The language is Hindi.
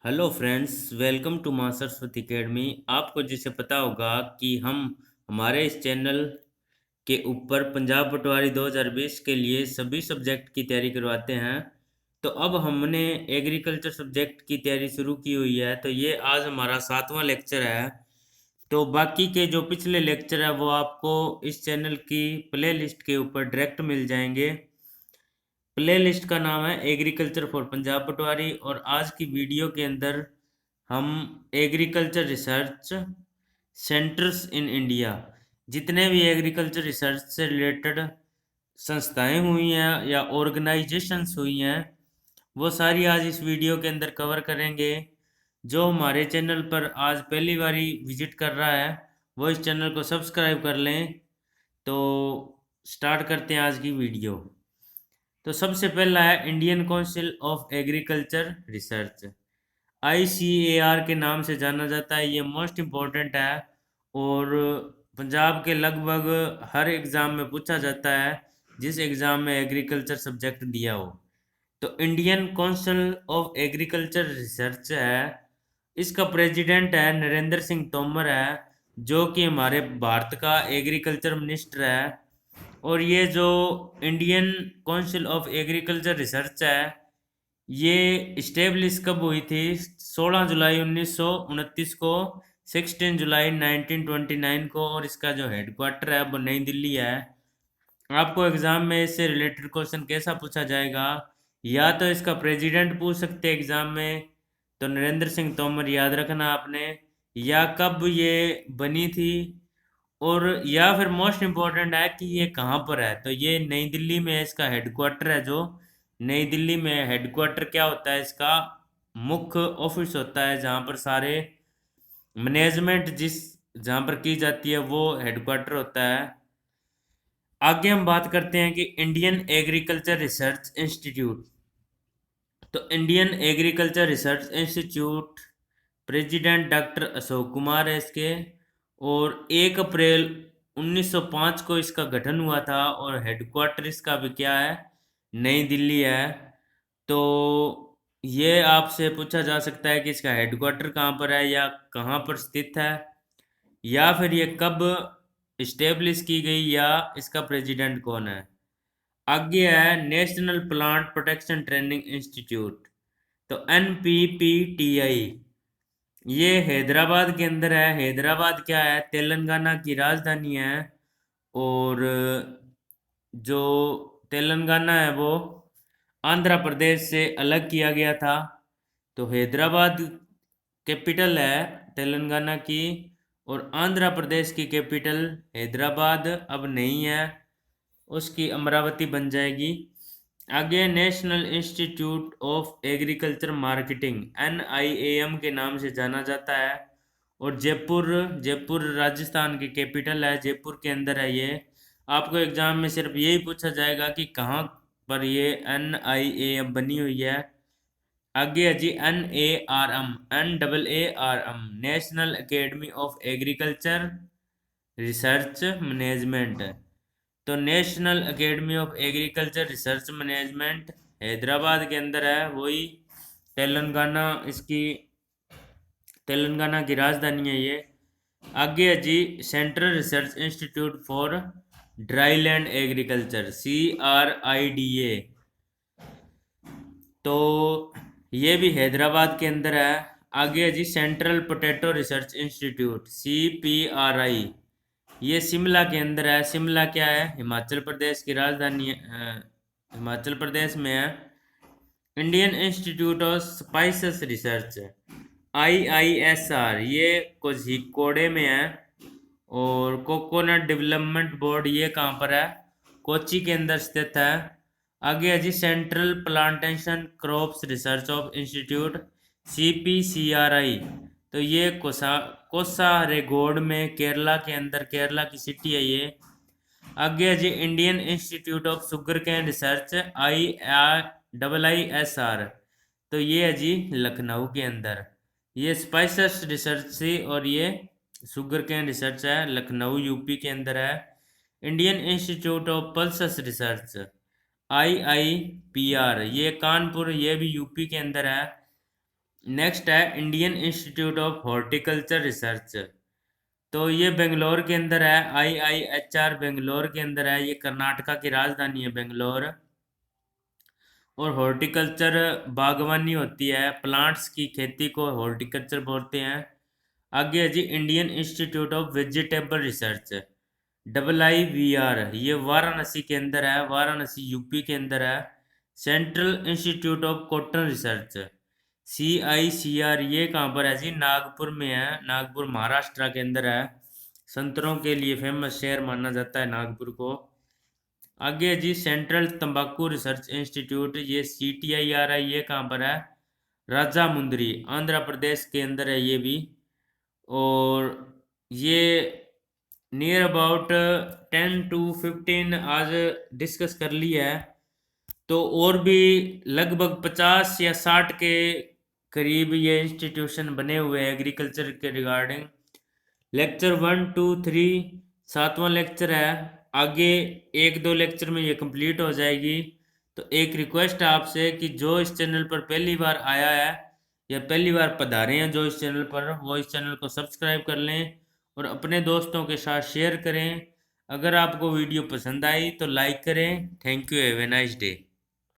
हेलो फ्रेंड्स, वेलकम टू माँ सरस्वती अकेडमी। आपको जैसे पता होगा कि हम हमारे इस चैनल के ऊपर पंजाब पटवारी 2020 के लिए सभी सब्जेक्ट की तैयारी करवाते हैं। तो अब हमने एग्रीकल्चर सब्जेक्ट की तैयारी शुरू की हुई है, तो ये आज हमारा 7वां लेक्चर है। तो बाकी के जो पिछले लेक्चर है वो आपको इस चैनल की प्ले लिस्ट के ऊपर डायरेक्ट मिल जाएंगे। प्ले लिस्ट का नाम है एग्रीकल्चर फॉर पंजाब पटवारी, और आज की वीडियो के अंदर हम agriculture research centres in India, जितने भी एग्रीकल्चर रिसर्च से रिलेटेड संस्थाएं हुई हैं या ऑर्गेनाइजेशंस हुई हैं, वो सारी आज इस वीडियो के अंदर कवर करेंगे। जो हमारे चैनल पर आज पहली बारी विजिट कर रहा है वो इस चैनल को सब्सक्राइब कर लें। तो स्टार्ट करते हैं आज की वीडियो। तो सबसे पहला है Indian council of agriculture research, ICAR के नाम से जाना जाता है। ये मोस्ट इम्पोर्टेंट है और पंजाब के लगभग हर एग्ज़ाम में पूछा जाता है जिस एग्ज़ाम में एग्रीकल्चर सब्जेक्ट दिया हो। तो Indian council of agriculture research है, इसका प्रेसिडेंट है नरेंद्र सिंह तोमर है, जो कि हमारे भारत का एग्रीकल्चर मिनिस्टर है। और ये जो Indian council of agriculture research है, ये इस्टेब्लिश कब हुई थी? 16 जुलाई 1929 को, 16 जुलाई 1929 को, और इसका जो हेडक्वार्टर है वो नई दिल्ली है। आपको एग्जाम में इससे रिलेटेड क्वेश्चन कैसा पूछा जाएगा? या तो इसका प्रेसिडेंट पूछ सकते हैं एग्जाम में, तो नरेंद्र सिंह तोमर याद रखना आपने, या कब ये बनी थी, और या फिर मोस्ट इम्पोर्टेंट है कि ये कहाँ पर है। तो ये नई दिल्ली में इसका हेडक्वार्टर है। जो नई दिल्ली में हेडक्वार्टर क्या होता है? इसका मुख्य ऑफिस होता है, जहाँ पर सारे मैनेजमेंट जहाँ पर की जाती है वो हेडक्वार्टर होता है। आगे हम बात करते हैं कि इंडियन एग्रीकल्चर रिसर्च इंस्टीट्यूट। तो Indian agriculture research institute president doctor Ashok Kumar है इसके, और 1 अप्रैल 1905 को इसका गठन हुआ था, और हेडक्वार्टर इसका भी क्या है? नई दिल्ली है। तो ये आपसे पूछा जा सकता है कि इसका हेडक्वार्टर कहाँ पर है या कहाँ पर स्थित है, या फिर ये कब इस्टेब्लिश की गई, या इसका प्रेसिडेंट कौन है। आगे है national plant protection training institute, तो NPPTI, ये हैदराबाद के अंदर है। हैदराबाद क्या है? तेलंगाना की राजधानी है। और जो तेलंगाना है वो आंध्र प्रदेश से अलग किया गया था। तो हैदराबाद कैपिटल है तेलंगाना की, और आंध्र प्रदेश की कैपिटल हैदराबाद अब नहीं है, उसकी अमरावती बन जाएगी। आगे national institute of agriculture marketing, NIAM के नाम से जाना जाता है। और जयपुर, जयपुर राजस्थान की कैपिटल है, जयपुर के अंदर है ये। आपको एग्जाम में सिर्फ यही पूछा जाएगा कि कहाँ पर ये NIAM बनी हुई है। आगे है जी NARM, national academy of agriculture research management. तो national academy of agriculture research management Hyderabad के अंदर है, वही तेलंगाना, इसकी तेलंगाना की राजधानी है ये। आगे है जी central research institute for dryland agriculture, CRIDA। तो ये भी हैदराबाद के अंदर है। आगे है जी central potato research institute, CPRI, ये शिमला के अंदर है। शिमला क्या है? हिमाचल प्रदेश की राजधानी है, हिमाचल प्रदेश में है। Indian institute of spices research, IISR, ये कोझिकोडे में है। और कोकोनट डेवलपमेंट बोर्ड, ये कहाँ पर है? कोच्चि के अंदर स्थित है। आगे है जी central plantation crops research of institute, CPCRI, तो ये कोसारेगोड में केरला के अंदर, केरला की सिटी है ये। आगे है जी Indian institute of sugar cane research, IISR, तो ये है जी लखनऊ के अंदर। ये स्पाइसेस रिसर्च थी और ये शुगर कैन रिसर्च है, लखनऊ यूपी के अंदर है। Indian institute of pulses research, IIPR, ये कानपुर, ये भी यूपी के अंदर है। नेक्स्ट है Indian institute of horticulture research. तो ये बेंगलोर के अंदर है, IIHR बेंगलोर के अंदर है। ये कर्नाटका की राजधानी है बेंगलोर। और हॉर्टिकल्चर बागवानी होती है, प्लांट्स की खेती को हॉर्टिकल्चर बोलते हैं। आगे है जी Indian institute of vegetable research, IIVR। ये वाराणसी के अंदर है, वाराणसी यूपी के अंदर है। Central institute of cotton research, CICR। ये कहाँ पर है जी? नागपुर में है, नागपुर महाराष्ट्र के अंदर है। संतरों के लिए फेमस शहर माना जाता है नागपुर को। आगे है जी सेंट्रल तंबाकू रिसर्च इंस्टीट्यूट, ये CTIR। ये कहाँ पर है? राजामुंदरी, आंध्र प्रदेश के अंदर है ये भी। और ये नियर अबाउट 10 to 15 आज डिस्कस कर लिया है। तो और भी लगभग 50 या 60 के करीब ये इंस्टीट्यूशन बने हुए हैं एग्रीकल्चर के रिगार्डिंग। लेक्चर 1 2 3 7वां लेक्चर है। आगे 1 2 लेक्चर में ये कंप्लीट हो जाएगी। तो एक रिक्वेस्ट है आपसे कि जो इस चैनल पर पहली बार आया है या पहली बार पधारे हैं जो इस चैनल पर, वो इस चैनल को सब्सक्राइब कर लें और अपने दोस्तों के साथ शेयर करें। अगर आपको वीडियो पसंद आई तो लाइक करें। Thank you, have a nice day.